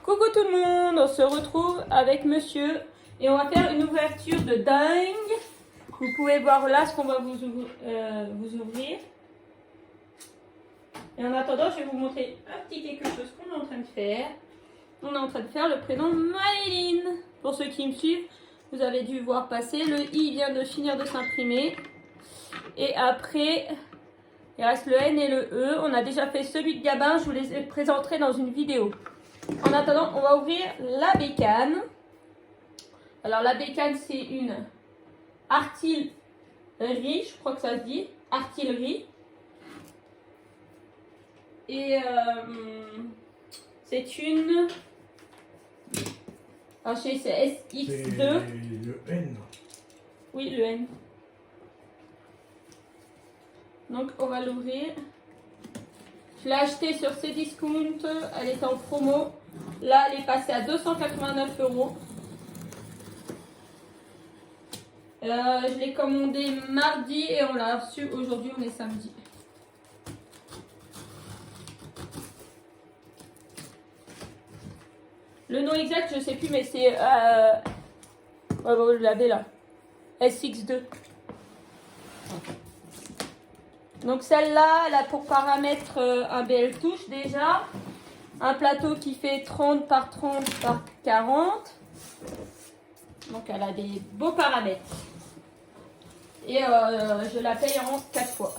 Coucou tout le monde, on se retrouve avec monsieur et on va faire une ouverture de dingue. Vous pouvez voir là ce qu'on va vous ouvrir. Et en attendant, je vais vous montrer un petit quelque chose qu'on est en train de faire. On est en train de faire le prénom Maëline. Pour ceux qui me suivent, vous avez dû voir passer. Le I vient de finir de s'imprimer. Et après, il reste le N et le E. On a déjà fait celui de Gabin, je vous les présenterai dans une vidéo. En attendant, on va ouvrir la bécane. Alors la bécane, c'est une artillerie, je crois que ça se dit, artillerie. Et c'est une... Alors je sais, c'est SX2. Le N. Oui, le N. Donc on va l'ouvrir. Je l'ai acheté sur Cdiscount, elle était en promo. Là, elle est passée à 289 €. Je l'ai commandé mardi et on l'a reçu aujourd'hui, on est samedi. Le nom exact, je sais plus, mais c'est... vous l'avez là. SX2. Donc celle-là, elle a pour paramètre un BL touche déjà. Un plateau qui fait 30 par 30 par 40. Donc elle a des beaux paramètres. Et je la paye en 4 fois.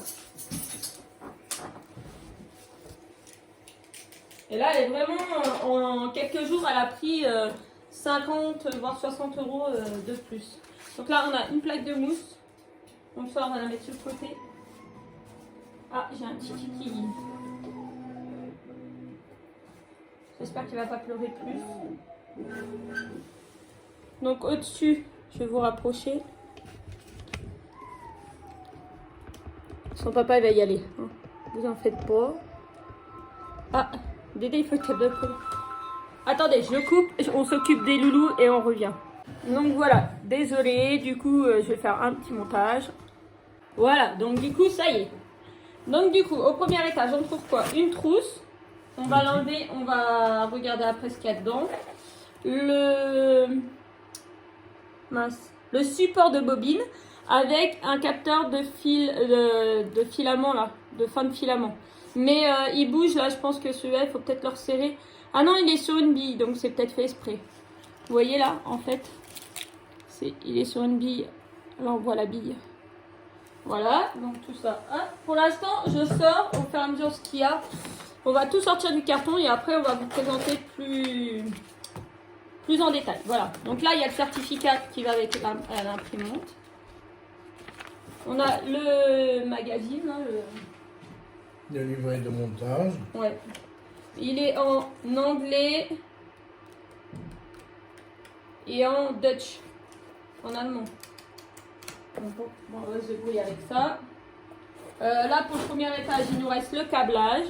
Et là, elle est vraiment, en quelques jours, elle a pris 50 voire 60 € de plus. Donc là, on a une plaque de mousse. Donc ça, on va la mettre sur le côté. Ah, j'ai un petit kiki. J'espère qu'il ne va pas pleurer plus. Donc au-dessus, je vais vous rapprocher. Son papa, il va y aller. Vous en faites pas. Ah, Dédé, il faut qu'elle le coupe. Attendez, je le coupe. On s'occupe des loulous et on revient. Donc voilà, désolé. Du coup, je vais faire un petit montage. Voilà, donc du coup, ça y est. Donc du coup, au premier étage, on trouve quoi? Une trousse. On va l'enlever, on va regarder après ce qu'il y a dedans. Le support de bobine avec un capteur de filament là, de fin de filament. Mais il bouge là, je pense que celui-là, il faut peut-être le resserrer. Ah non, il est sur une bille, donc c'est peut-être fait exprès. Vous voyez là, en fait, il est sur une bille. Là, on voit la bille. Voilà, donc tout ça. Hein. Pour l'instant, je sors au fur et à mesure ce qu'il y a. On va tout sortir du carton et après, on va vous présenter plus en détail. Voilà, donc là, il y a le certificat qui va avec l'imprimante. On a le magazine. Hein, Le livret de montage. Ouais. Il est en anglais et en Dutch, en allemand. Donc, bon, on va se débrouiller avec ça. Là, pour le premier étage, il nous reste le câblage.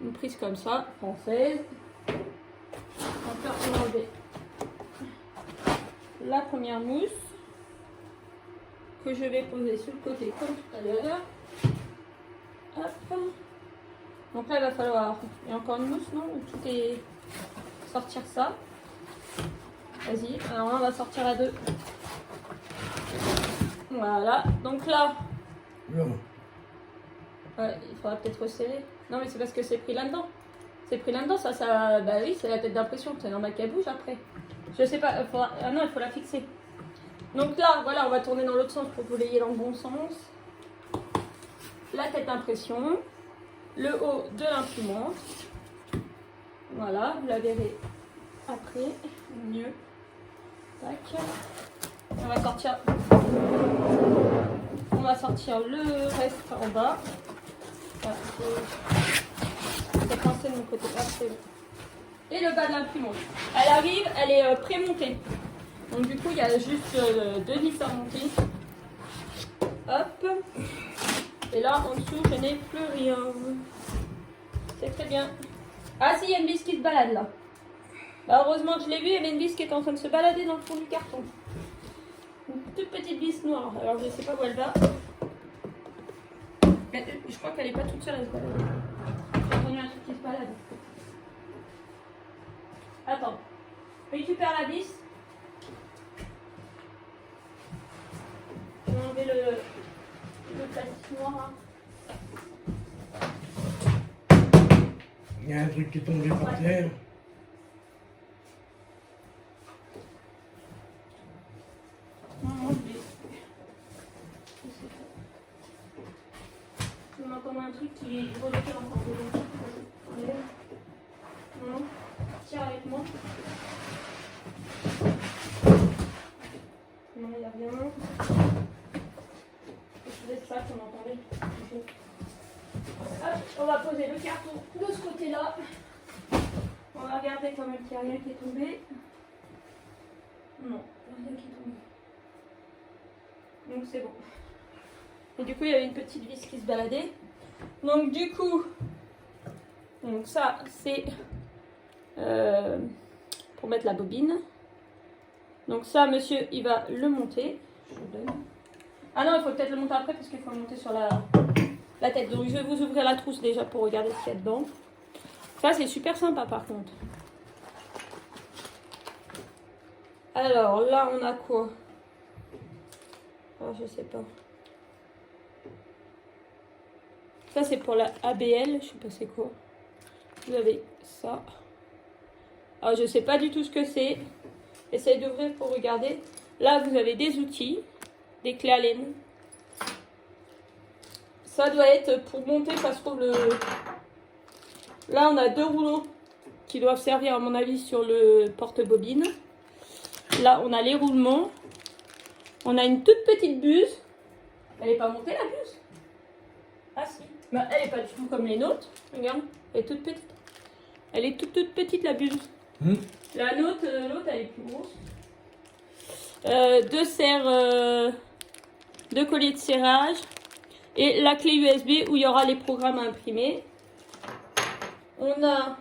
Une prise comme ça, française. On peut enlever la première mousse que je vais poser sur le côté comme tout à l'heure. Hop. Donc là, il va falloir... Il y a encore une mousse, non? Ou tout est... Sortir ça. Vas-y. Alors là, on va sortir à deux. Voilà. Donc là... Non. il faudra peut-être resserrer. Non, mais c'est parce que c'est pris là-dedans. C'est pris là-dedans, ça... Bah oui, c'est la tête d'impression. C'est normal qu'elle bouge après. Je sais pas. Ah non, il faut la fixer. Donc là, voilà, on va tourner dans l'autre sens pour que vous l'ayez dans le bon sens. La tête d'impression. Le haut de l'imprimante. Voilà, vous la verrez après. Mieux. Tac. On va sortir le reste en bas. Voilà, c'est coincé de mon côté. Ah, c'est bon. Et le bas de l'imprimante. Elle arrive, elle est pré-montée. Donc du coup, il y a juste deux vis à monter. Hop. Et là, en dessous, je n'ai plus rien. C'est très bien. Ah si, il y a une vis qui se balade là. Bah, heureusement que je l'ai vue, il y avait une vis qui est en train de se balader dans le fond du carton. Une toute petite vis noire. Alors, je ne sais pas où elle va. Je crois qu'elle n'est pas toute seule, elle se balade. J'ai entendu un truc qui se balade. Récupère la vis. Je vais enlever le plastique noir. Il y a un truc qui est tombé par terre. Non, on entend un truc qui est rejeté encore dedans. Non, tire avec moi. Non, il n'y a rien. Je laisse ça qu'on entendait. Hop, on va poser le carton de ce côté-là. On va regarder quand même qu'il n'y a rien qui est tombé. Non, rien qui est tombé. Donc c'est bon. Et du coup, il y avait une petite vis qui se baladait. Donc du coup, donc ça c'est pour mettre la bobine. Donc ça, monsieur, il va le monter. Je vous donne. Ah non, il faut peut-être le monter après parce qu'il faut le monter sur la tête. Donc je vais vous ouvrir la trousse déjà pour regarder ce qu'il y a dedans. Ça c'est super sympa par contre. Alors là on a quoi? Oh, je sais pas. Ça c'est pour la ABL, je sais pas c'est quoi. Vous avez ça. Alors je sais pas du tout ce que c'est. Essayez d'ouvrir pour regarder. Là vous avez des outils, des clés Allen. Ça doit être pour monter, ça se trouve le... Là on a deux rouleaux qui doivent servir à mon avis sur le porte-bobine. Là on a les roulements. On a une toute petite buse. Elle n'est pas montée la buse? Ah si. Bah, elle n'est pas du tout comme les nôtres. Regarde, elle est toute petite. Elle est toute petite la buse. La nôtre, l'autre elle est plus grosse. Deux serres, deux colliers de serrage. Et la clé USB où il y aura les programmes à imprimer. On a...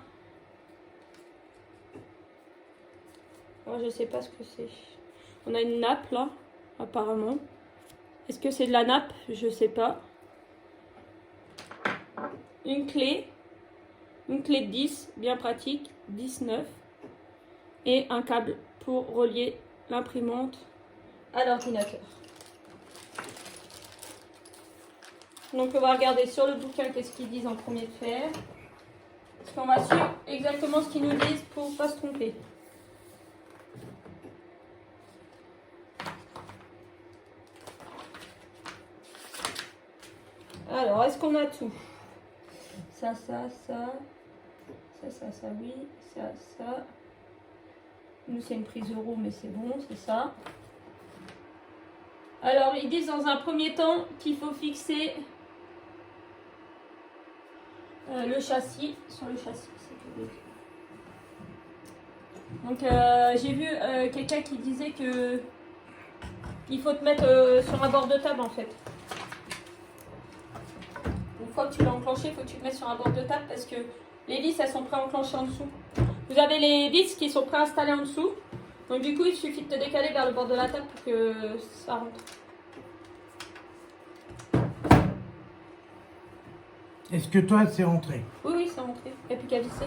Oh, je sais pas ce que c'est. On a une nappe là, apparemment. Est-ce que c'est de la nappe? Je sais pas. Une clé de 10, bien pratique, 19. Et un câble pour relier l'imprimante à l'ordinateur. Donc on va regarder sur le bouquin qu'est-ce qu'ils disent en premier de faire. Parce qu'on va suivre exactement ce qu'ils nous disent pour ne pas se tromper. Alors, est-ce qu'on a tout? Ça, oui, ça. Nous, c'est une prise euro, mais c'est bon, c'est ça. Alors, ils disent dans un premier temps qu'il faut fixer le châssis, sur le châssis. Donc, j'ai vu quelqu'un qui disait que il faut te mettre sur un bord de table, en fait. Une fois que tu l'as enclenché, il faut que tu te mettes sur un bord de table parce que les vis, elles sont pré-enclenchées en dessous. Vous avez les vis qui sont préinstallées en dessous. Donc du coup, il suffit de te décaler vers le bord de la table pour que ça rentre. Est-ce que toi, c'est rentré? Oui, oui, c'est rentré. Il n'y a plus qu'à visser.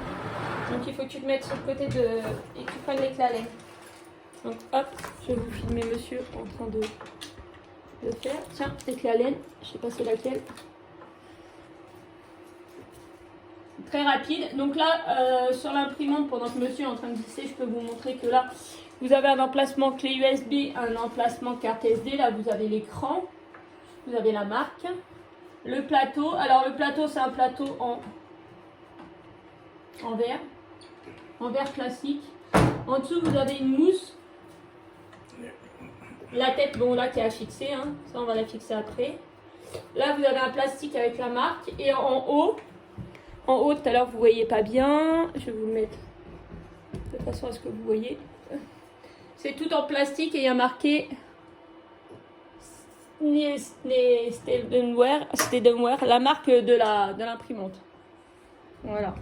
Donc il faut que tu te mettes sur le côté de... et que tu prennes les clés à laine. Donc hop, je vais vous filmer monsieur en train de le faire. Tiens, les clés à laine. Je sais pas c'est laquelle. Très rapide. Donc là, sur l'imprimante, pendant que monsieur est en train de visser, je peux vous montrer que là, vous avez un emplacement clé USB, un emplacement carte SD. Là, vous avez l'écran, vous avez la marque, le plateau. Alors, le plateau, c'est un plateau en verre classique. En dessous, vous avez une mousse. La tête, bon, là, qui est à fixer. Hein. Ça, on va la fixer après. Là, vous avez un plastique avec la marque. Et en haut, tout à l'heure, vous ne voyez pas bien. Je vais vous le mettre de façon à ce que vous voyez. C'est tout en plastique et il y a marqué Stedenware, la marque de l'imprimante. Voilà.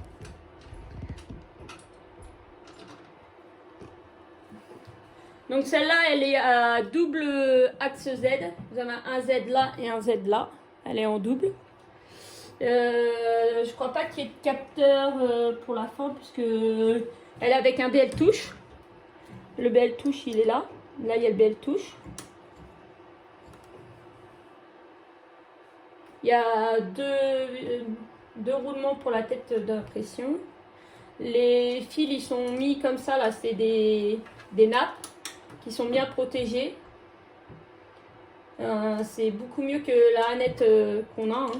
Donc celle-là, elle est à double axe Z. Vous avez un Z là et un Z là. Elle est en double. Je crois pas qu'il y ait de capteur pour la fin puisque elle est avec un DL touche. Le bel touche, il est là. Là, il y a le bel touche. Il y a deux roulements pour la tête d'impression. Les fils, ils sont mis comme ça, là, c'est des nappes qui sont bien protégées. C'est beaucoup mieux que la Hannette qu'on a. Hein.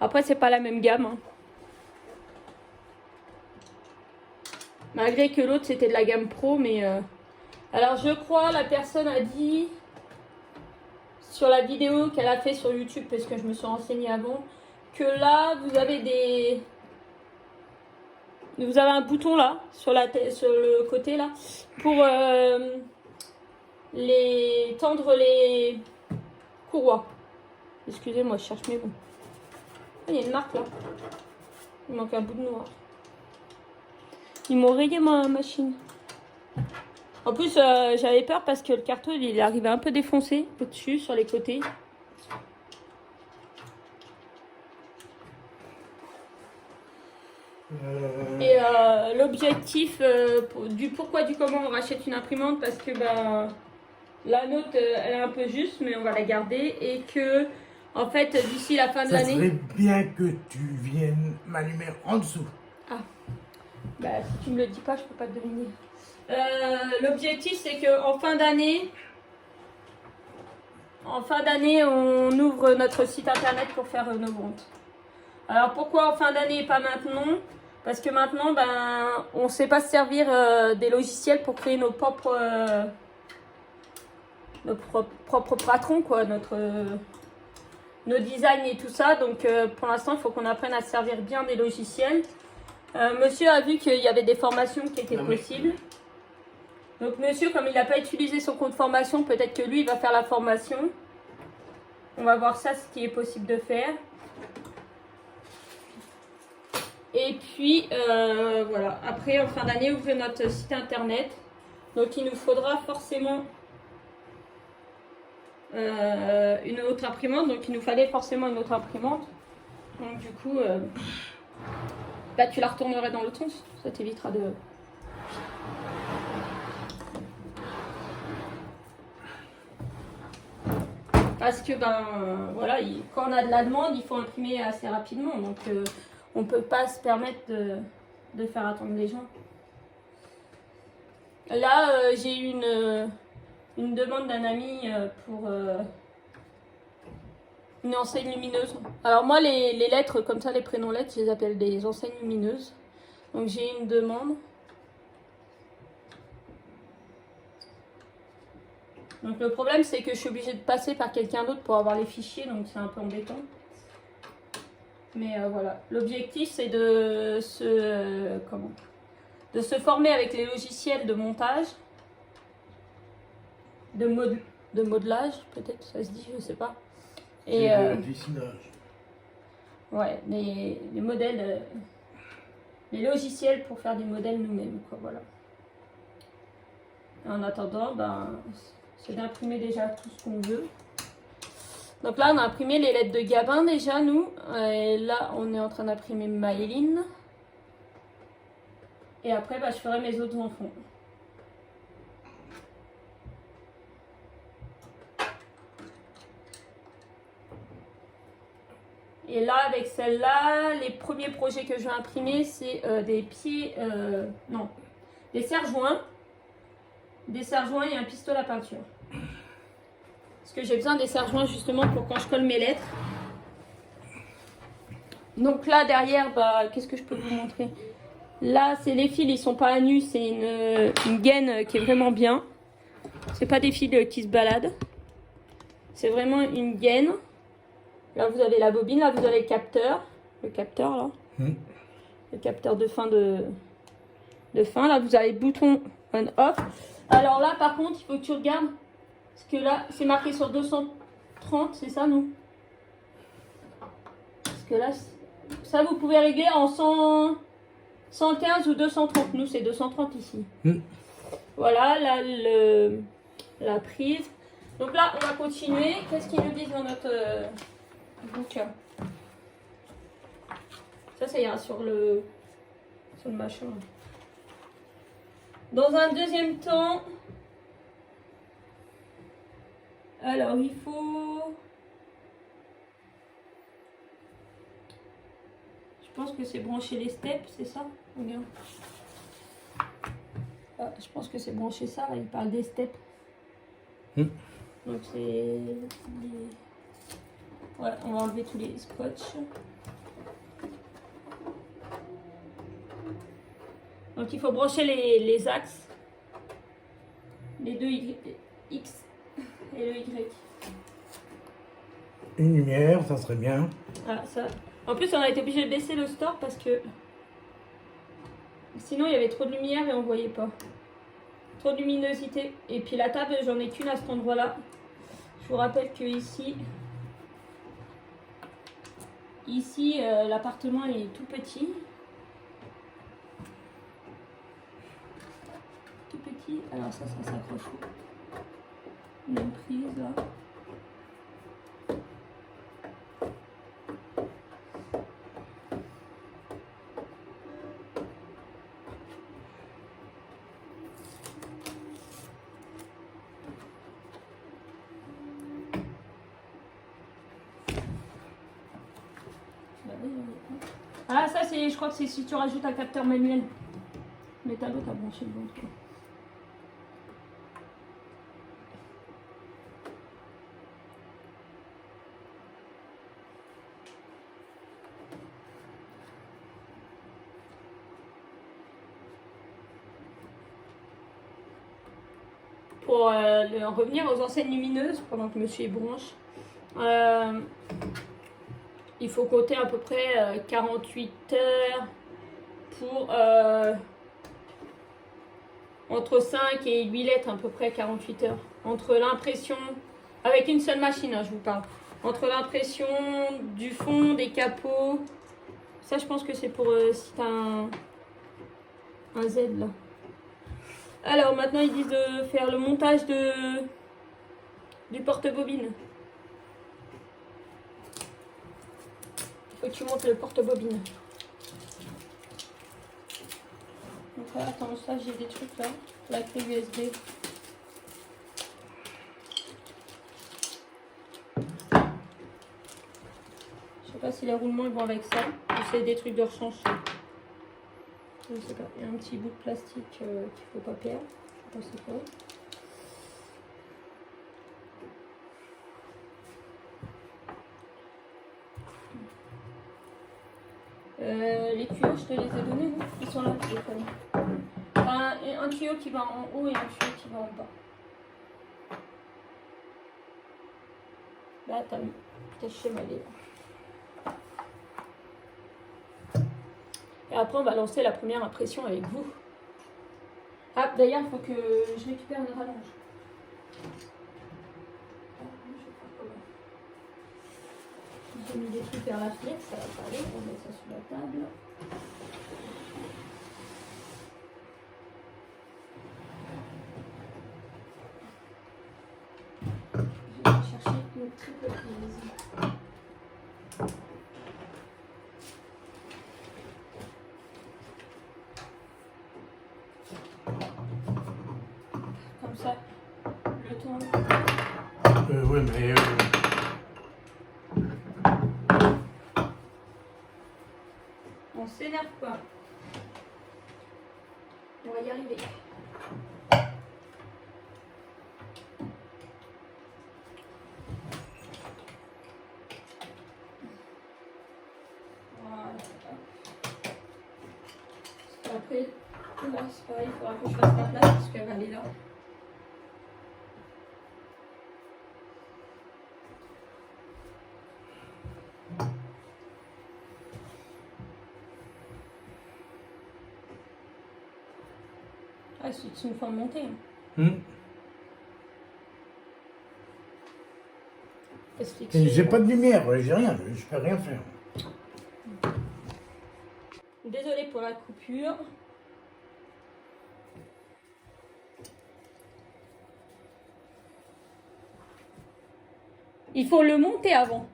Après, c'est pas la même gamme. Hein. Malgré que l'autre, c'était de la gamme pro, mais... Alors, je crois, la personne a dit... Sur la vidéo qu'elle a fait sur YouTube, parce que je me suis renseignée avant, que là, vous avez un bouton là, sur le côté là, pour tendre les courroies. Excusez-moi, je cherche mes mots. Ah, il y a une marque là. Il manque un bout de noir. Ils m'ont rayé ma machine. En plus, j'avais peur parce que le carton, il est arrivé un peu défoncé au-dessus, sur les côtés. Et l'objectif du pourquoi du comment on rachète une imprimante, parce que la nôtre, elle est un peu juste, mais on va la garder. Et que, en fait, d'ici la fin de l'année... Ça serait bien que tu viennes m'allumer en dessous. Ah, si tu me le dis pas, je peux pas te deviner. L'objectif, c'est qu'en fin d'année, on ouvre notre site internet pour faire nos ventes. Alors pourquoi en fin d'année et pas maintenant? Parce que maintenant, on ne sait pas se servir des logiciels pour créer nos propres patrons, quoi, nos designs et tout ça. Donc pour l'instant, il faut qu'on apprenne à se servir bien des logiciels. Monsieur a vu qu'il y avait des formations qui étaient possibles. Donc monsieur, comme il n'a pas utilisé son compte formation, peut-être que lui, il va faire la formation. On va voir ça, ce qui est possible de faire. Et puis, voilà. Après, en fin d'année, ouvrir notre site internet. Donc, il nous faudra forcément une autre imprimante. Donc, il nous fallait forcément une autre imprimante. Donc, du coup, tu la retournerais dans l'autre sens. Ça t'évitera de... Parce que, voilà, quand on a de la demande, il faut imprimer assez rapidement. Donc, on ne peut pas se permettre de faire attendre les gens. Là, j'ai eu une demande d'un ami pour une enseigne lumineuse. Alors moi, les lettres, comme ça, les prénoms lettres, je les appelle des enseignes lumineuses. Donc j'ai une demande. Donc le problème, c'est que je suis obligée de passer par quelqu'un d'autre pour avoir les fichiers, donc c'est un peu embêtant. Mais voilà, l'objectif c'est de se former avec les logiciels de montage, de modelage, peut-être ça se dit, je sais pas. Et dessinage. Ouais, les modèles, les logiciels pour faire des modèles nous-mêmes, quoi, voilà. Et en attendant, c'est d'imprimer déjà tout ce qu'on veut. Donc là, on a imprimé les lettres de Gabin déjà, nous. Et là, on est en train d'imprimer Maëline. Et après, je ferai mes autres enfants. Et là, avec celle-là, les premiers projets que je vais imprimer, c'est des pieds... non, des serre-joints. Des serre-joints et un pistolet à peinture. Parce que j'ai besoin des serre-joints justement pour quand je colle mes lettres. Donc là derrière, qu'est-ce que je peux vous montrer? Là, c'est les fils, ils sont pas à nu, c'est une gaine qui est vraiment bien. C'est pas des fils qui se baladent. C'est vraiment une gaine. Là, vous avez la bobine, là, vous avez le capteur. Le capteur, là. Le capteur de fin de fin. Là, vous avez le bouton on-off. Alors là, par contre, il faut que tu regardes. Parce que là, c'est marqué sur 230, c'est ça, non? Parce que là, ça, vous pouvez régler en 115 ou 230. Nous, c'est 230 ici. Voilà, là, la prise. Donc là, on va continuer. Qu'est-ce qu'ils nous disent dans notre bouquin? Ça ira sur le machin. Dans un deuxième temps, alors il faut... Je pense que c'est brancher les steps, c'est ça? Regarde. Ah, je pense que c'est brancher ça, là, il parle des steps. Donc c'est... Ouais, on va enlever tous les scotch. Donc il faut brancher les axes. Les deux X et le Y. Une lumière, ça serait bien. Ah, ça. En plus, on a été obligé de baisser le store parce que sinon il y avait trop de lumière et on voyait pas. Trop de luminosité. Et puis la table, j'en ai qu'une à cet endroit-là. Je vous rappelle que ici, l'appartement est tout petit. Tout petit. Alors ça s'accroche. Une prise là. Ah, ça, c'est, je crois que c'est si tu rajoutes un capteur manuel. Mais t'as l'autre à brancher le ventre. Pour revenir aux enseignes lumineuses, pendant que monsieur branche, il faut compter à peu près 48 heures pour entre 5 et 8 lettres, à peu près 48 heures. Entre l'impression, avec une seule machine, hein, je vous parle. Entre l'impression du fond, des capots. Ça, je pense que c'est pour si tu as un Z là. Alors maintenant, ils disent de faire le montage du porte-bobine. Faut que tu montes le porte-bobine. Donc là, attends, ça j'ai des trucs là. La clé USB. Je sais pas si les roulements ils vont avec ça. Ou c'est des trucs de rechange. Je sais pas. Il y a un petit bout de plastique qu'il faut pas perdre. Je sais pas c'est quoi. Les tuyaux, je te les ai donnés, non? Ils sont là, je les connais. Enfin, un tuyau qui va en haut et un tuyau qui va en bas. Là, t'as chevalé. Et après, on va lancer la première impression avec vous. Ah, d'ailleurs, il faut que je récupère une rallonge. J'ai mis des trucs vers la fenêtre, ça va pas aller. On met ça sur la table. Je vais chercher une triple prise. Comme ça, le temps. Ouais, mais... On s'énerve pas. On va y arriver. Voilà. Après, là, c'est pareil, il faudra que je fasse la place parce qu'elle va aller là. Ah, c'est une fois montée. J'ai pas de lumière, j'ai rien, je peux rien faire. Désolée pour la coupure. Il faut le monter avant.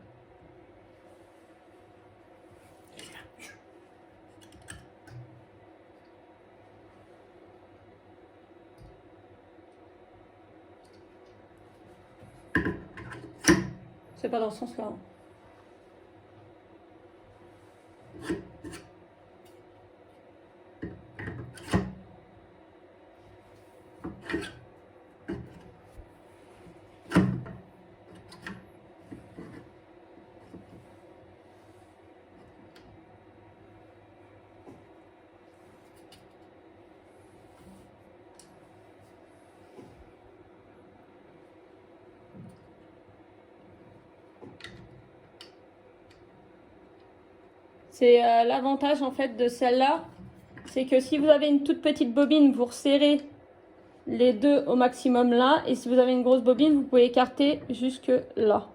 c'est pas dans ce sens-là. C'est l'avantage en fait de celle-là, c'est que si vous avez une toute petite bobine, vous resserrez les deux au maximum là, et si vous avez une grosse bobine, vous pouvez écarter jusque là.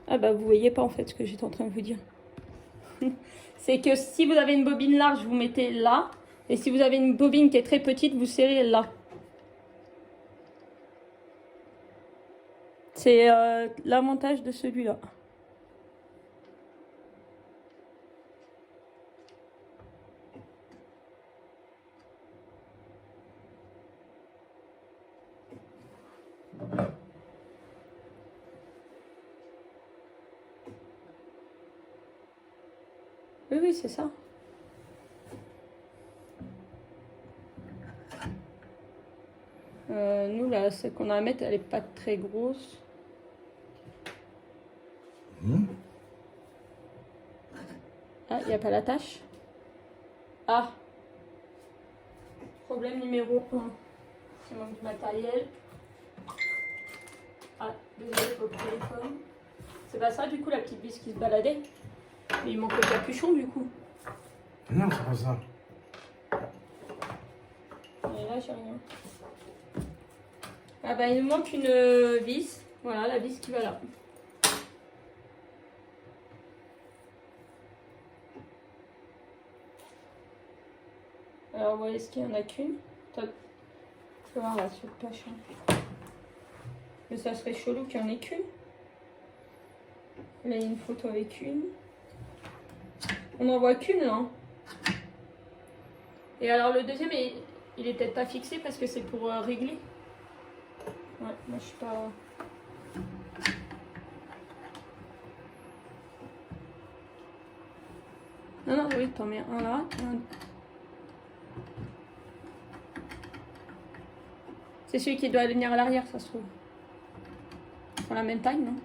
Ah bah vous voyez pas en fait ce que j'étais en train de vous dire. C'est que si vous avez une bobine large, vous mettez là, et si vous avez une bobine qui est très petite, vous serrez là. C'est l'avantage de celui-là. Oui, oui, c'est ça. Nous, là, celle qu'on a à mettre, elle est pas très grosse. Ah, il n'y a pas la tâche. Ah. Problème numéro 1. Il manque du matériel. Ah, désolé pour le téléphone. C'est pas ça, du coup, la petite vis qui se baladait. Mais il manque le capuchon, du coup. Non, c'est pas ça. Et là, j'ai rien. Ah bah, il nous manque une vis. Voilà, la vis qui va là. Alors, voilà, est-ce qu'il n'y en a qu'une? Je vais voir là sur le page. Mais ça serait chelou qu'il n'y en ait qu'une. Là, il y a une photo avec une. On n'en voit qu'une là. Et alors, le deuxième, il est peut-être pas fixé parce que c'est pour régler. Ouais, moi je suis pas. Non, non, oui, t'en mets un là. C'est celui qui doit venir à l'arrière, ça se trouve. Ils font la même taille, non?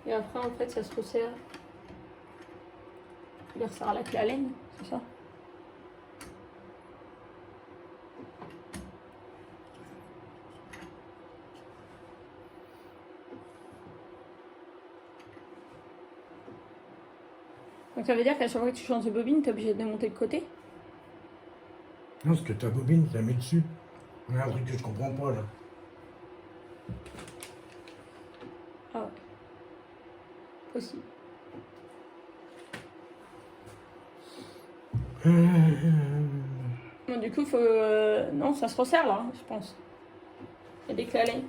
Et après, en fait, ça se resserre. Il resserre avec la laine, c'est ça? Donc ça veut dire qu'à chaque fois que tu changes de bobine, tu es obligé de démonter le côté? Non, parce que ta bobine, tu la mets dessus. Il y a un truc que je comprends pas là. Ah ouais. Possible. Bon, du coup, faut. Non, ça se resserre là, je pense. Il y a des clés à laine.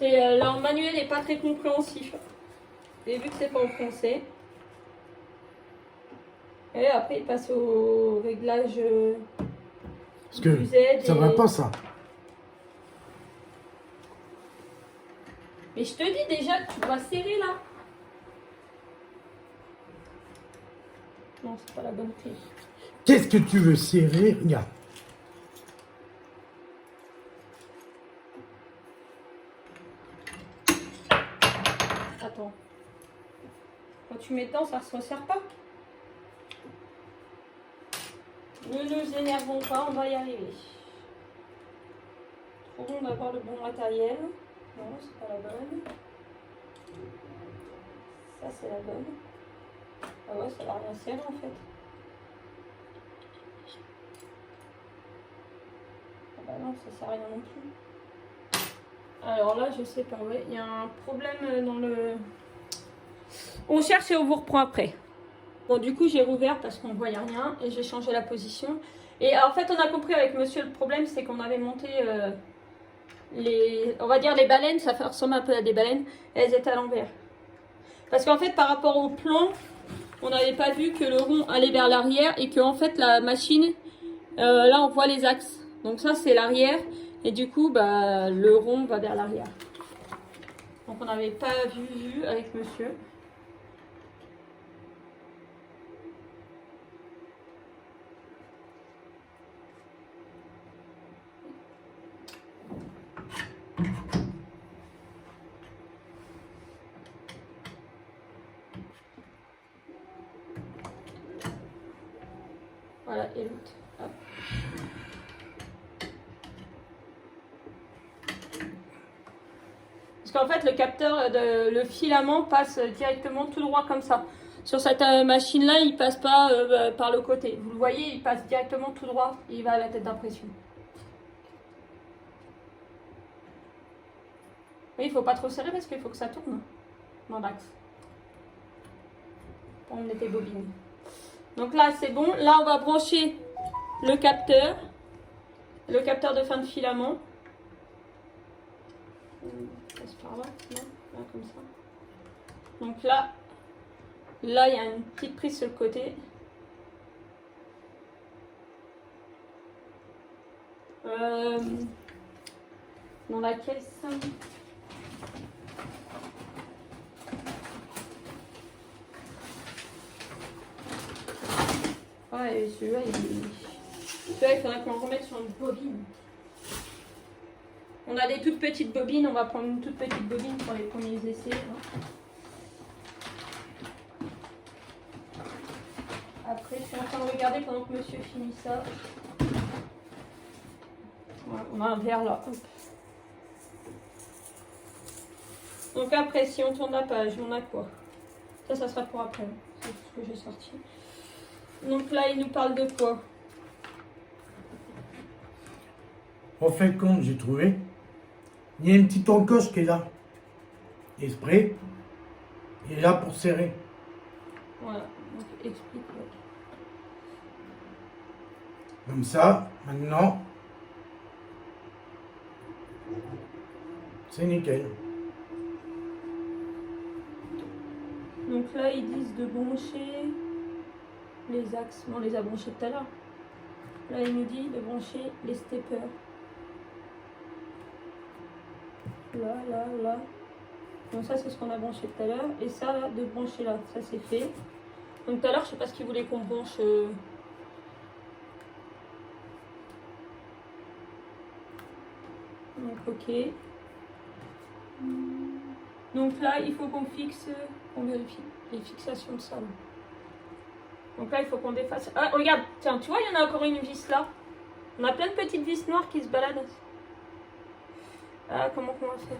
Leur manuel n'est pas très compréhensif. Et vu que c'est pas en français. Et après, il passe au réglage Parce que ça va pas ça. Mais je te dis déjà que tu dois serrer là. Non, c'est pas la bonne clé. Qu'est-ce que tu veux serrer? Regarde. Attends. Quand tu mets dedans, ça ne se resserre pas. Ne nous énervons pas, on va y arriver. Trouvons d'abord le bon matériel. Non, c'est pas la bonne. Ça, c'est la bonne. Ah ouais, ça va rien serrer en fait. Ah bah non, ça sert à rien non plus. Alors là, je sais pas, ouais, il y a un problème dans le... On cherche et on vous reprend après. Bon, du coup, j'ai rouvert parce qu'on ne voyait rien et j'ai changé la position. Et en fait, on a compris avec monsieur, le problème, c'est qu'on avait monté on va dire les baleines, ça fait ressembler un peu à des baleines, et elles étaient à l'envers. Parce qu'en fait, par rapport au plan, on n'avait pas vu que le rond allait vers l'arrière et que en fait, la machine, là, on voit les axes. Donc ça, c'est l'arrière et du coup, bah, le rond va vers l'arrière. Donc on n'avait pas vu avec monsieur. Voilà, et l'autre. Hop. Parce qu'en fait, le capteur, le filament passe directement tout droit comme ça. Sur cette machine-là, il passe pas par le côté. Vous le voyez, il passe directement tout droit et il va à la tête d'impression. Oui, il faut pas trop serrer parce qu'il faut que ça tourne dans l'axe. On mettait bobine. Donc là, c'est bon. Là, on va brancher le capteur de fin de filament. Passe par là, non, là comme ça. Donc là, il y a une petite prise sur le côté. Dans la caisse. Ouais, celui-là, il faudrait qu'on le remette sur une bobine. On a des toutes petites bobines, on va prendre une toute petite bobine pour les premiers essais. Après, je suis en train de regarder pendant que monsieur finit ça. Voilà, on a un verre là. Hop. Donc après, si on tourne la page, on a quoi? Ça sera pour après. C'est tout ce que j'ai sorti. Donc là, il nous parle de quoi? En fin de compte, j'ai trouvé. Il y a une petite encoche qui est là. Esprit. Il est là pour serrer. Voilà, donc explique. Comme ça, maintenant, c'est nickel. Donc là, ils disent de brancher les axes. On les a branchés tout à l'heure. Là, il nous dit de brancher les steppers. Là, là, là. Donc ça, c'est ce qu'on a branché tout à l'heure. Et ça, là, de brancher là. Ça, c'est fait. Donc tout à l'heure, je sais pas ce qu'il voulait qu'on branche. Donc, ok. Donc là, il faut qu'on fixe, qu'on vérifie les fixations de ça. Là. Donc là, il faut qu'on défasse. Ah, regarde, tiens, tu vois, il y en a encore une vis là. On a plein de petites vis noires qui se baladent. Ah, comment on va faire?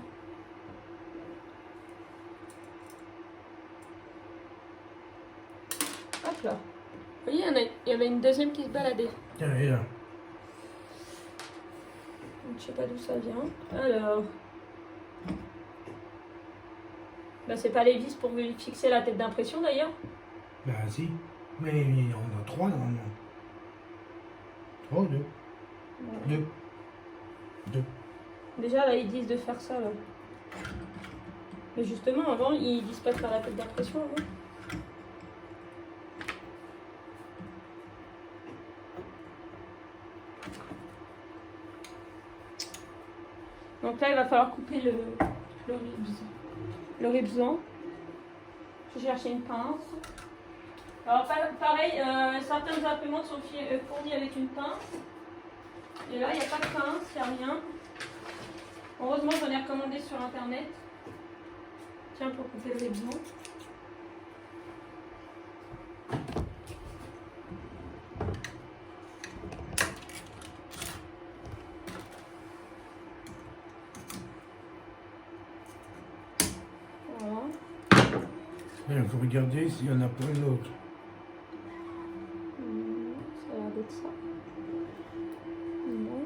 Hop là. Vous voyez, il y avait une deuxième qui se baladait. Tiens, elle est là. Donc, je sais pas d'où ça vient. Alors. Bah, c'est pas les vis pour fixer la tête d'impression d'ailleurs. Bah si. Mais il y en a 3 normalement. 3 ou 2 Voilà. 2. Déjà là, ils disent de faire ça là. Mais justement, avant, ils disent pas de faire la tête d'impression avant. Donc là, il va falloir couper le ribzan. Je vais chercher une pince. Alors pareil, certaines imprimantes sont fournies avec une pince. Et là, il n'y a pas de pince, il n'y a rien. Heureusement, j'en ai recommandé sur internet. Tiens, pour couper le ribzan. Il faut regarder s'il y en a pas une autre. Ça a l'air d'être ça. Non.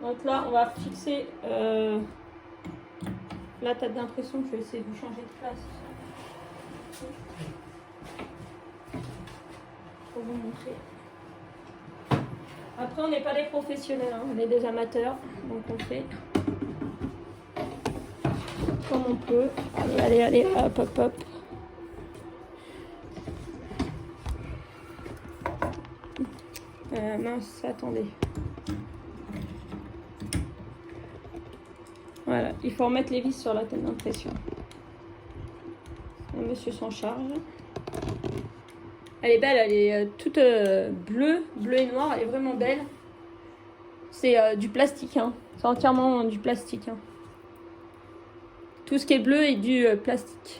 Donc là, on va fixer la tête d'impression. Je vais essayer de vous changer de place. Pour vous montrer. Après, on n'est pas des professionnels, hein, on est des amateurs, donc on fait comme on peut. Allez, hop. Mince, attendez. Voilà, il faut remettre les vis sur la tête d'impression. Le monsieur s'en charge. Elle est belle, elle est toute bleue et noire, elle est vraiment belle. C'est du plastique, hein. C'est entièrement du plastique. Hein. Tout ce qui est bleu est du plastique.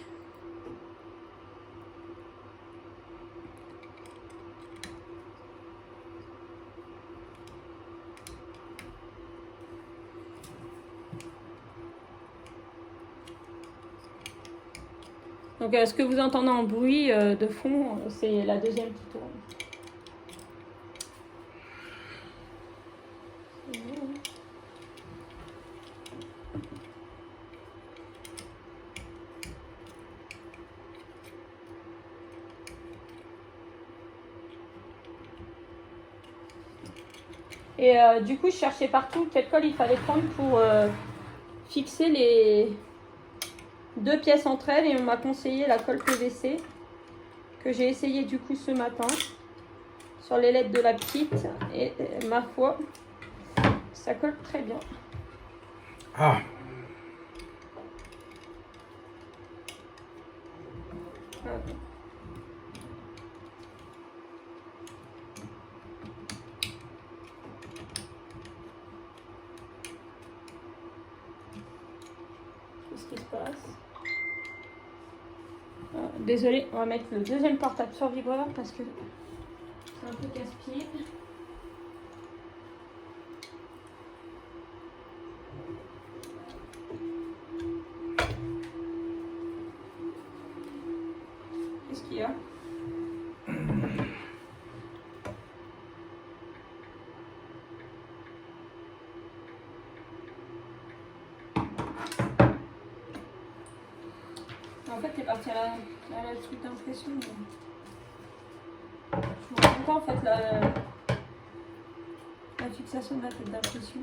Donc ce que vous entendez en bruit de fond, c'est la deuxième qui tourne. Et du coup, je cherchais partout quelle colle il fallait prendre pour fixer les deux pièces entre elles. Et on m'a conseillé la colle PVC que j'ai essayé du coup ce matin sur les lettres de la petite. Et ma foi, ça colle très bien. Ah. Qu'est-ce qui se passe? Désolée, on va mettre le deuxième portable sur vibreur parce que c'est un peu casse-pied. Qu'est-ce qu'il y a? En fait, t'es parti à la truc d'impression. Je vous montre pas en fait la fixation de la tête d'impression.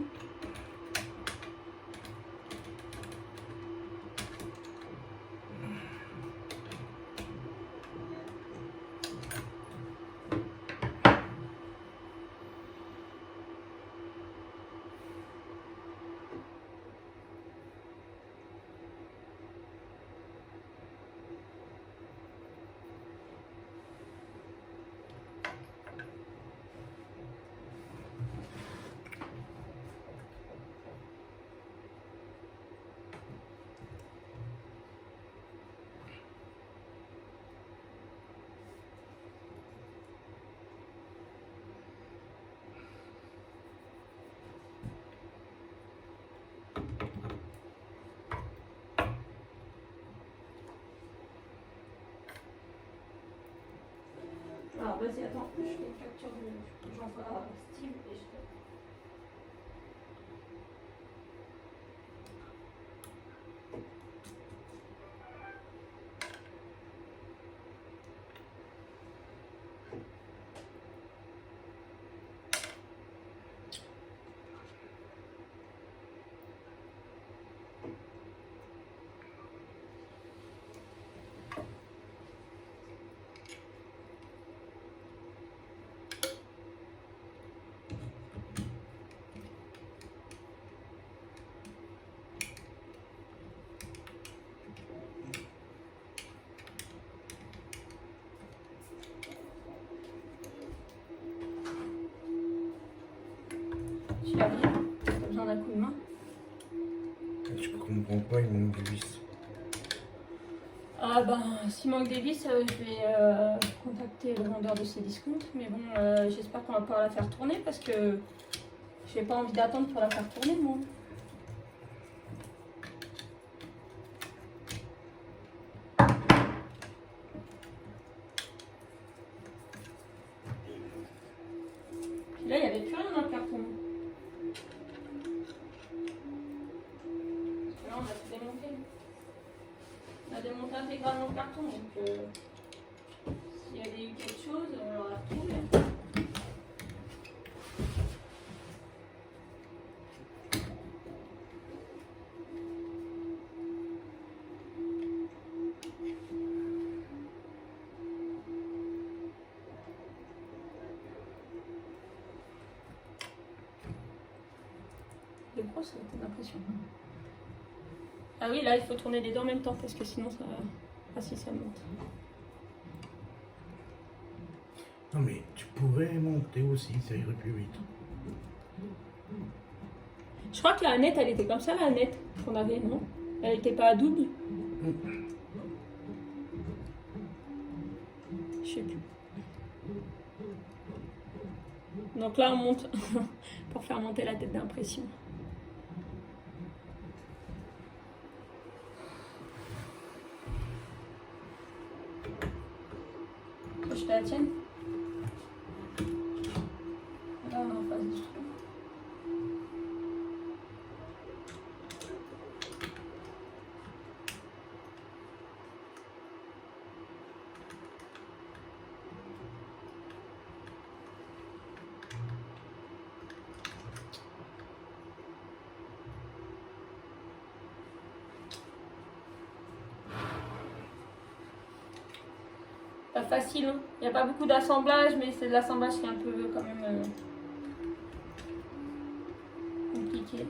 Alors vas-y, attends, je fais une capture j'envoie à Steve et je te... Tu vas bien? T'as besoin d'un coup de main? Je comprends pas, il manque des vis. Ah ben, s'il manque des vis, je vais contacter le vendeur de ces discounts. Mais bon, j'espère qu'on va pouvoir la faire tourner parce que j'ai pas envie d'attendre pour la faire tourner, moi. Puis là, il n'y avait plus rien dans le carton. Parce que là, on a tout démonté. On a démonté intégralement le carton, donc s'il y avait eu quelque chose, on l'aurait retrouvé. C'est gros, ça a l'impression. Ah oui, là il faut tourner les deux en même temps parce que sinon ça. Ah si, ça monte. Non mais tu pourrais monter aussi, ça irait plus vite. Je crois que la Annette, elle était comme ça, la Annette qu'on avait, non? Elle était pas à double? Je sais plus. Donc là, on monte pour faire monter la tête d'impression. Je fais la tienne. Là, on est en face du trou. Pas facile, hein. Il n'y a pas beaucoup d'assemblage, mais c'est de l'assemblage qui est un peu quand même compliqué.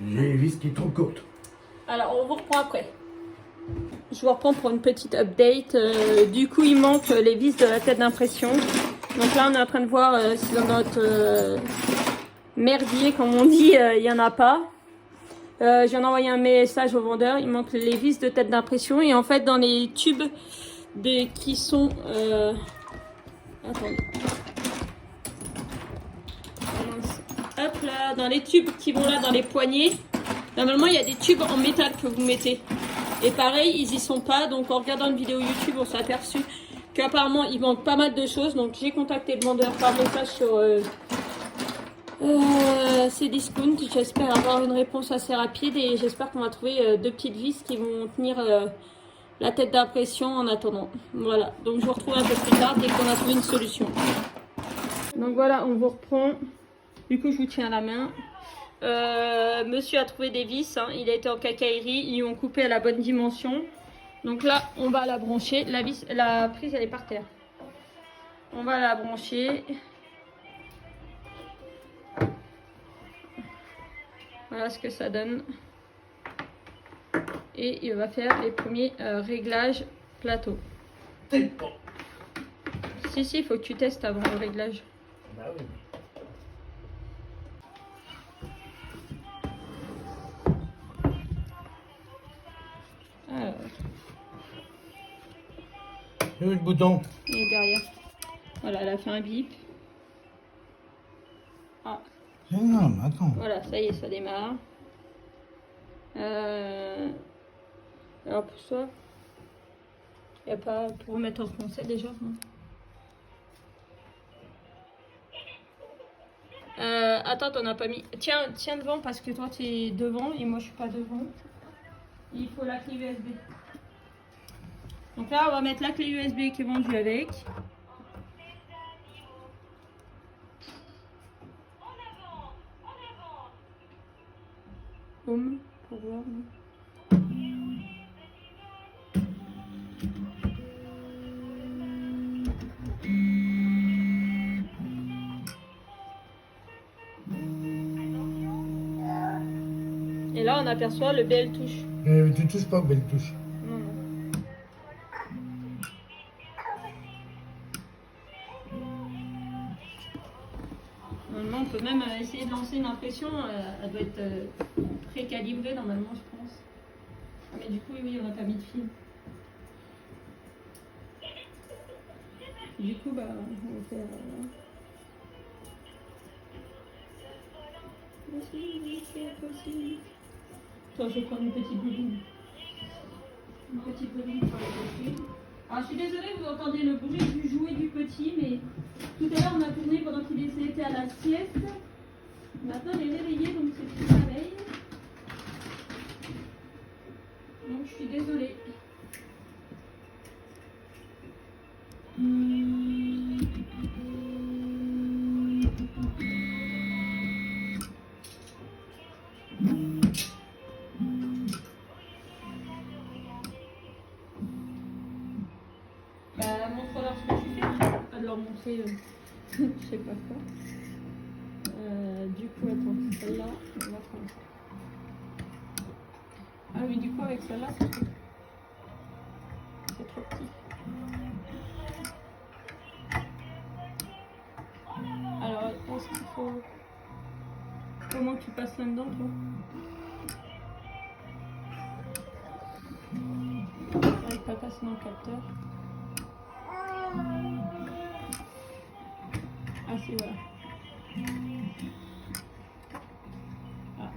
J'ai une vis qui est trop courte. Alors, on vous reprend après. Je vous reprends pour une petite update. Du coup, il manque les vis de la tête d'impression. Donc là, on est en train de voir si dans notre merdier, comme on dit, il n'y en a pas. Je viens d'envoyer un message au vendeur. Il manque les vis de tête d'impression. Et en fait, dans les tubes qui sont... Attendez. Hop là, dans les tubes qui vont là dans les poignées. Normalement, il y a des tubes en métal que vous mettez. Et pareil, ils y sont pas. Donc en regardant une vidéo YouTube, on s'est aperçu qu'apparemment, il manque pas mal de choses. Donc j'ai contacté le vendeur par message sur Cdiscount. J'espère avoir une réponse assez rapide. Et j'espère qu'on va trouver deux petites vis qui vont tenir la tête d'impression en attendant. Voilà, donc je vous retrouve un peu plus tard dès qu'on a trouvé une solution. Donc voilà, on vous reprend. Du coup, je vous tiens à la main. Monsieur a trouvé des vis, hein. Il a été en quincaillerie, ils ont coupé à la bonne dimension. Donc là, on va la brancher. La prise, elle est par terre. On va la brancher. Voilà ce que ça donne. Et il va faire les premiers réglages plateau. Si, il faut que tu testes avant le réglage. Bah oui. Alors. Où est le bouton? Il est derrière. Voilà, elle a fait un bip. Ah. Non, mais attends. Voilà, ça y est, ça démarre. Alors pour ça, il n'y a pas pour mettre en français déjà. Attends, t'en as pas mis. Tiens devant parce que toi tu es devant et moi je suis pas devant. Il faut la clé USB. Donc là, on va mettre la clé USB qui est vendue avec. Home, pour voir. Et là, on aperçoit le belle touche. Tu touches pas aux belles touches. Non. même essayer de lancer une impression, elle doit être précalibrée normalement, je pense. Ah, mais du coup, oui, on n'a pas mis de fil. Du coup, bah, on va faire. Attends, je vais prendre une petite bobine. Une petite bobine pour les côtés. Alors, je suis désolée, vous entendez le bruit du jouet du petit, mais tout à l'heure, on a tourné pendant qu'il était à la sieste. Maintenant, il est réveillé, donc c'est plus pareil. Donc, je suis désolée. Bah, montre-leur ce que tu fais. Pas de leur montrer, je sais pas quoi. Du coup, attends, celle-là, on va prendre ça. Ah oui, du coup, avec celle-là, c'est trop petit. Alors, je pense qu'il faut... Comment tu passes là-dedans, toi? Avec pas passer dans le capteur. Ah, si, voilà. Ah.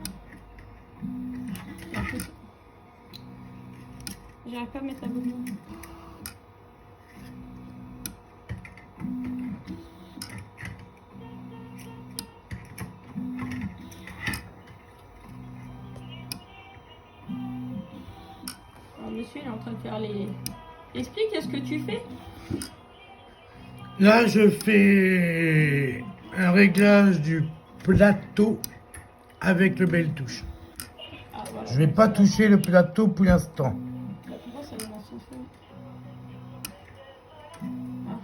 J'arrive pas à mettre la bobine. Alors, monsieur, il est en train de faire les... Explique, qu'est-ce que tu fais? Là, je fais un réglage du plateau avec le bel touche. Ah, voilà. Je vais pas toucher le plateau pour l'instant. Bah, tu vois, ça va dans son feu. Ah.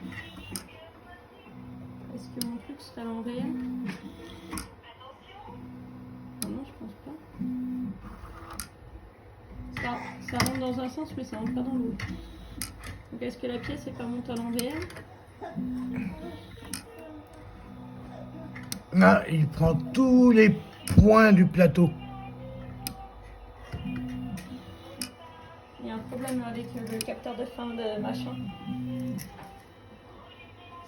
Est-ce que mon truc sera à l'envers? Ah non, je pense pas. Ça rentre dans un sens, mais ça rentre pas dans l'autre. Donc est-ce que la pièce est pas montée à l'envers? Là, il prend tous les points du plateau. Il y a un problème avec le capteur de fin de machin.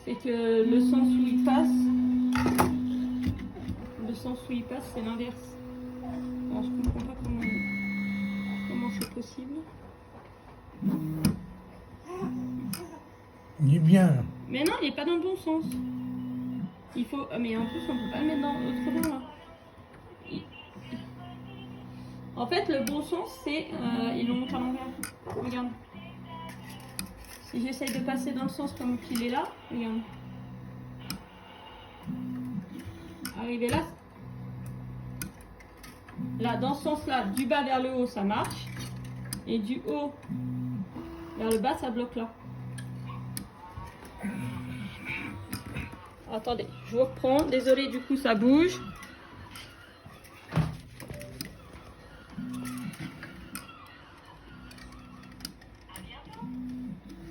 C'est que le sens où il passe, c'est l'inverse. Alors je comprends pas comment c'est possible. Il est bien. Mais non, il est pas dans le bon sens. Il faut. Mais en plus, on peut pas le mettre dans autrement là. En fait, le bon sens, c'est. Ils l'ont monté à l'envers. Regarde. Si j'essaye de passer dans le sens comme qu'il est là, regarde. Arriver là. Là, dans ce sens-là, du bas vers le haut, ça marche. Et du haut vers le bas, ça bloque là. Attendez, je vous reprends. Désolée, du coup, ça bouge.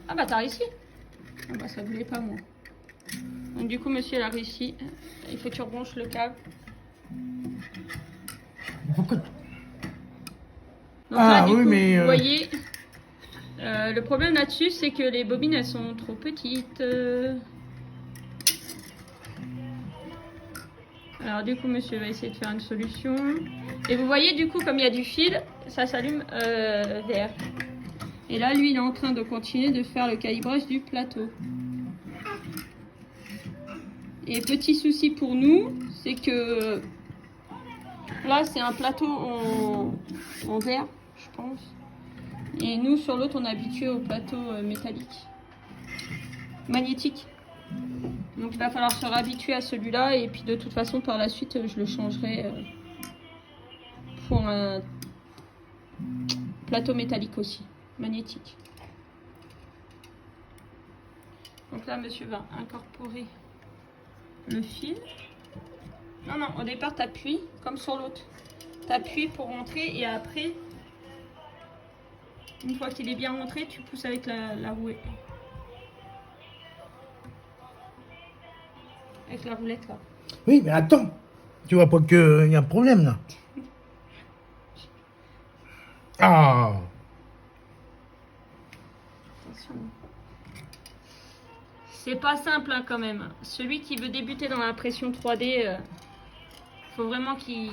Ah bah, t'as réussi. Ah bah, ça voulait pas, moi. Donc, du coup, monsieur, il a réussi. Il faut que tu rebranches le câble. Pourquoi Donc ah là, du oui, coup, mais vous voyez, le problème là-dessus, c'est que les bobines, elles sont trop petites. Alors du coup, monsieur va essayer de faire une solution. Et vous voyez, du coup, comme il y a du fil, ça s'allume vert. Et là, lui, il est en train de continuer de faire le calibrage du plateau. Et petit souci pour nous, c'est que là, c'est un plateau en verre, je pense. Et nous, sur l'autre, on est habitué au plateau métallique, magnétique. Donc il va falloir se réhabituer à celui-là. Et puis de toute façon, par la suite, je le changerai pour un plateau métallique aussi, magnétique. Donc là, monsieur va incorporer le fil. Non, non, au départ, t'appuies comme sur l'autre. T'appuies pour rentrer et après, une fois qu'il est bien rentré, tu pousses avec la rouette. Avec la roulette là. Oui, mais attends. Tu vois pas qu'il y a un problème là. Ah, Attention. C'est pas simple hein, quand même. Celui qui veut débuter dans l'impression 3D, faut vraiment qu'il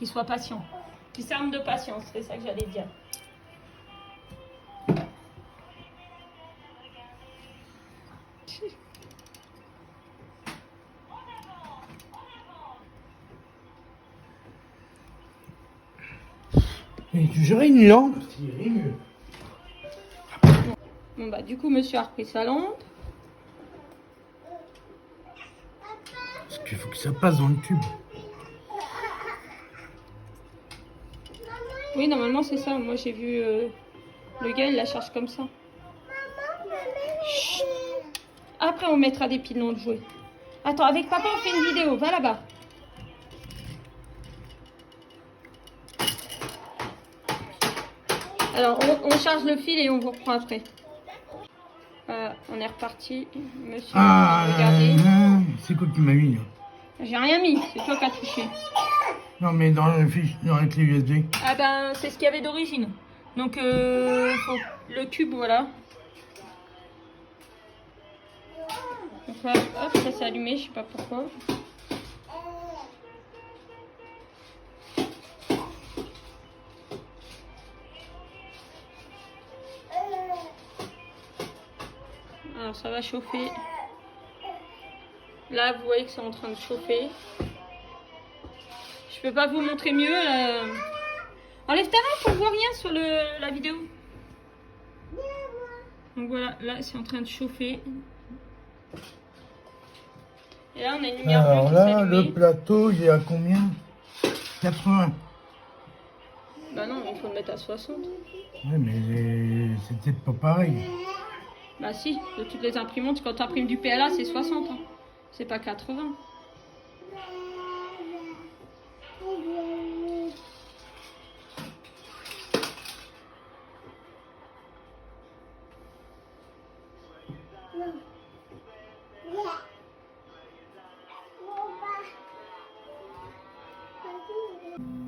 soit patient. Qu'il s'arme de patience, c'est ça que j'allais dire. mais tu gérais une lampe, c'est mieux. Bon bah du coup monsieur a repris sa lampe. Parce qu'il faut que ça passe dans le tube. Oui normalement c'est ça. Moi j'ai vu le gars il la charge comme ça. Chut. Après on mettra des pilons de jouets. Attends avec papa on fait une vidéo. Va là-bas. Alors on charge le fil et on vous reprend après. On est reparti. Monsieur regardez. C'est quoi qui m'a mis là? J'ai rien mis. C'est toi qui as touché. Non, mais dans le fiche, dans la clé USB. Ah ben c'est ce qu'il y avait d'origine. Donc le cube voilà. Donc là, hop, ça s'est allumé, je sais pas pourquoi. Alors ça va chauffer. Là vous voyez que c'est en train de chauffer. Je peux pas vous montrer mieux. Là. Enlève ta lampe, on voit rien sur la vidéo. Donc voilà, là c'est en train de chauffer. Et là on a une lumière bleue Alors qui là, s'allume. le plateau, il est à combien? 80. Bah non, il faut le mettre à 60. Ouais, mais c'est peut-être pas pareil. Bah si, de toutes les imprimantes, quand tu imprimes du PLA c'est 60. Hein. C'est pas 80.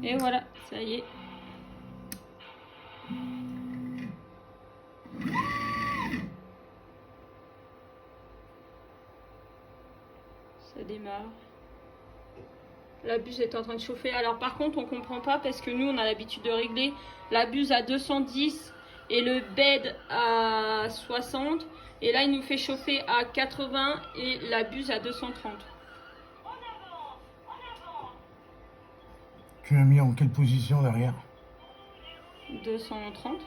Et voilà, ça y est. Ça démarre. La buse est en train de chauffer. Alors par contre, on comprend pas parce que nous, on a l'habitude de régler la buse à 210 et le bed à 60. Et là, il nous fait chauffer à 80 et la buse à 230. Tu l'as mis en quelle position derrière? 230.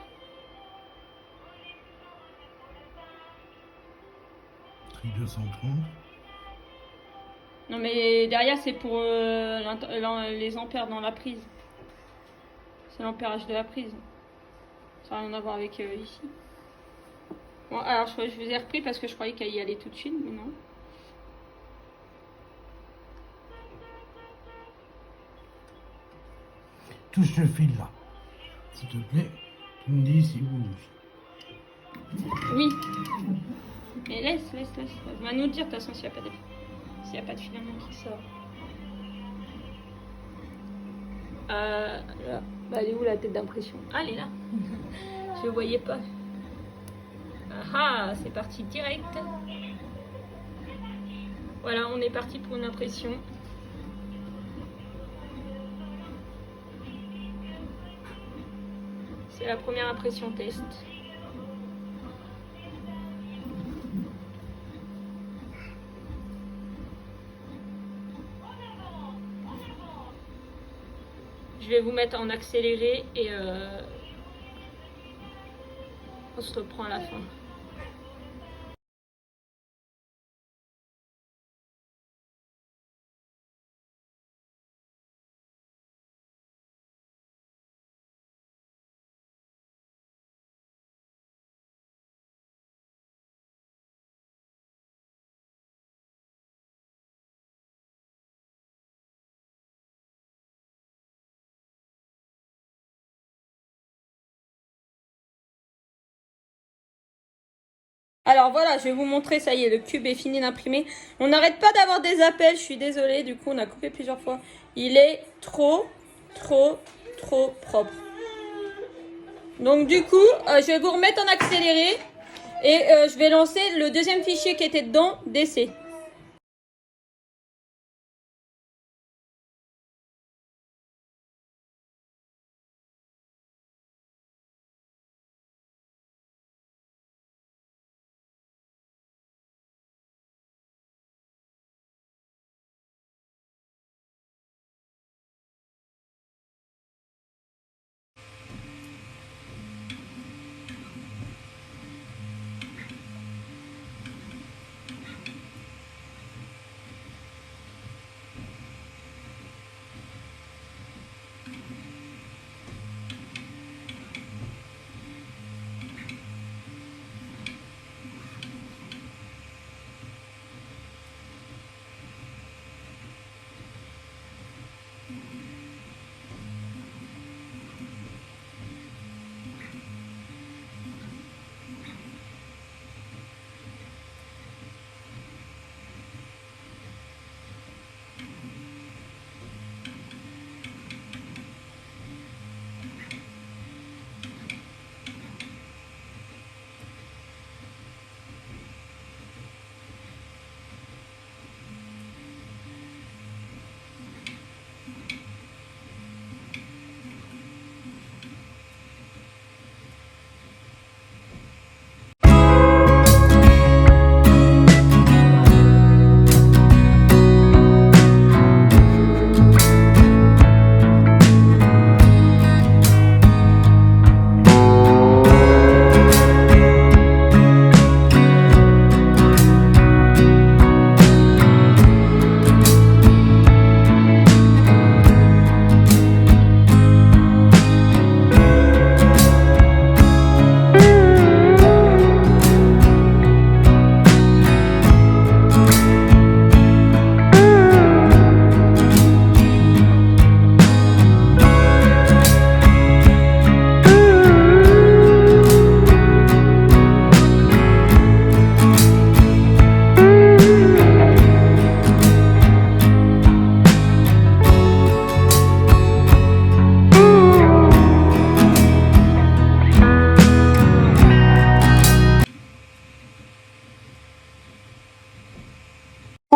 Tri 230. Non mais derrière, c'est pour les ampères dans la prise. C'est l'ampérage de la prise. Ça n'a rien à voir avec ici. Bon, alors je vous ai repris parce que je croyais qu'elle y allait tout de suite, mais non. Touche le fil là. S'il te plaît, tu me dis s'il bouge. Oui. Mais laisse. Va nous dire de toute façon s'il n'y a pas de filament qui sort. Là. Bah, elle est où la tête d'impression? Ah, elle est là. Je ne voyais pas. Ah, c'est parti direct. Voilà, on est parti pour une impression. C'est la première impression test. Je vais vous mettre en accéléré et on se reprend à la fin. Alors voilà, je vais vous montrer, ça y est, le cube est fini d'imprimer. On n'arrête pas d'avoir des appels, je suis désolée, du coup on a coupé plusieurs fois. Il est trop propre. Donc du coup, je vais vous remettre en accéléré et je vais lancer le deuxième fichier qui était dedans, DC.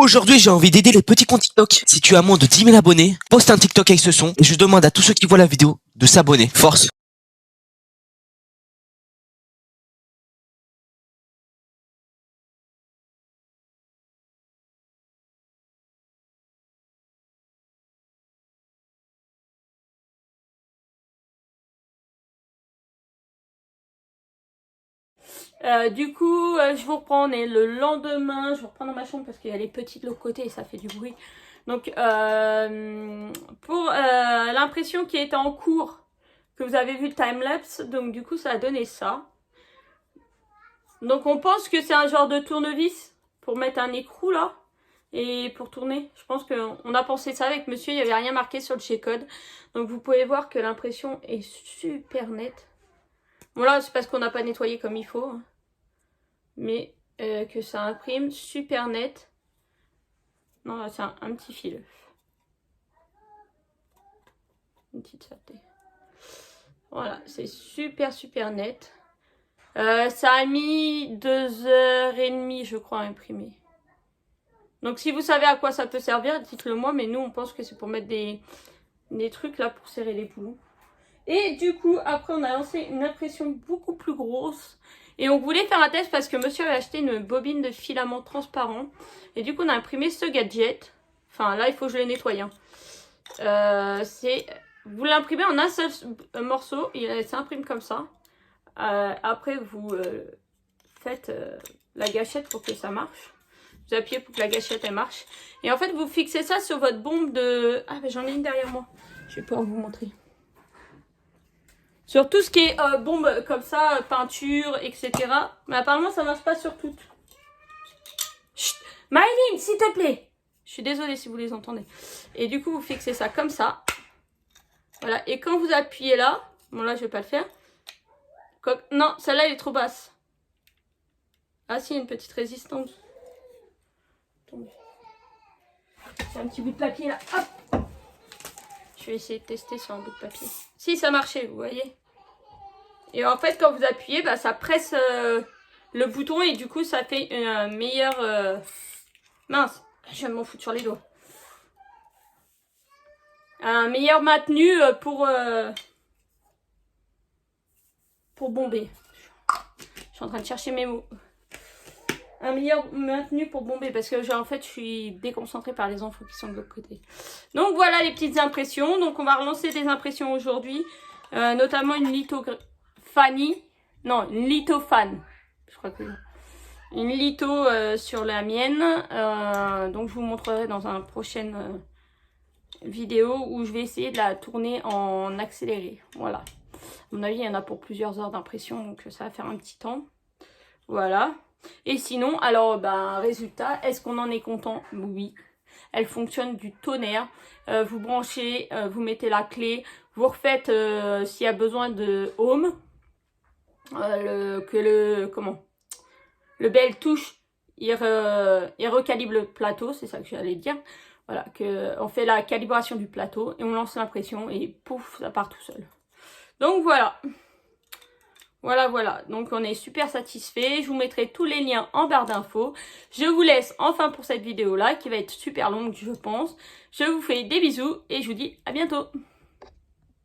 Aujourd'hui, j'ai envie d'aider les petits comptes TikTok. Si tu as moins de 10 000 abonnés, poste un TikTok avec ce son et je demande à tous ceux qui voient la vidéo de s'abonner. Force! Du coup, je vous reprends, on est le lendemain, je vous reprends dans ma chambre parce qu'il y a les petits de l'autre côté et ça fait du bruit. Donc, pour l'impression qui était en cours, que vous avez vu le timelapse, donc du coup ça a donné ça. Donc on pense que c'est un genre de tournevis pour mettre un écrou là et pour tourner. Je pense qu'on a pensé ça avec monsieur, il n'y avait rien marqué sur le G-code. Donc vous pouvez voir que l'impression est super nette. Bon là c'est parce qu'on n'a pas nettoyé comme il faut. Hein. Mais que ça imprime super net. Non là c'est un petit fil. Une petite saleté. Voilà, c'est super net. Ça a mis 2h30 je crois à imprimer. Donc si vous savez à quoi ça peut servir, dites-le moi. Mais nous on pense que c'est pour mettre des trucs là pour serrer les boulons. Et du coup après on a lancé une impression beaucoup plus grosse. Et on voulait faire un test parce que monsieur avait acheté une bobine de filament transparent. Et du coup on a imprimé ce gadget. Enfin là il faut que je le nettoie. Hein. Vous l'imprimez en un seul morceau. Et ça imprime comme ça. Après vous faites la gâchette pour que ça marche. Vous appuyez pour que la gâchette elle marche. Et en fait vous fixez ça sur votre bombe de... Ah ben j'en ai une derrière moi. Je vais pouvoir vous montrer. Sur tout ce qui est bombe comme ça, peinture, etc. Mais apparemment ça marche pas sur toutes. Chut, Maëline, s'il te plaît. Je suis désolée si vous les entendez. Et du coup vous fixez ça comme ça. Voilà. Et quand vous appuyez là, bon là je vais pas le faire. Non, celle-là elle est trop basse. Ah si, il y a une petite résistance. C'est un petit bout de papier là. Hop. Je vais essayer de tester sur un bout de papier. Si, ça marchait, vous voyez. Et en fait, quand vous appuyez, bah, ça presse le bouton et du coup, ça fait un meilleur... Mince, je vais m'en foutre sur les doigts. Un meilleur maintenu pour bomber. Je suis en train de chercher mes mots. Un meilleur maintenu pour bomber parce que en fait je suis déconcentrée par les enfants qui sont de l'autre côté. Donc voilà les petites impressions. Donc on va relancer des impressions aujourd'hui. Notamment une lithophanie. Non, une lithophane. Je crois que une litho sur la mienne. Donc je vous montrerai dans une prochaine vidéo où je vais essayer de la tourner en accéléré. Voilà. À mon avis, il y en a pour plusieurs heures d'impression, donc ça va faire un petit temps. Voilà. Et sinon, alors, ben, résultat, est-ce qu'on en est content? Oui. Elle fonctionne du tonnerre. Vous branchez, vous mettez la clé, vous refaites s'il y a besoin de home. Le bel touche, il recalibre le plateau, c'est ça que j'allais dire. Voilà, on fait la calibration du plateau et on lance l'impression et pouf, ça part tout seul. Donc voilà. Voilà. Donc on est super satisfait. Je vous mettrai tous les liens en barre d'infos. Je vous laisse enfin pour cette vidéo là qui va être super longue je pense. Je vous fais des bisous et je vous dis à bientôt.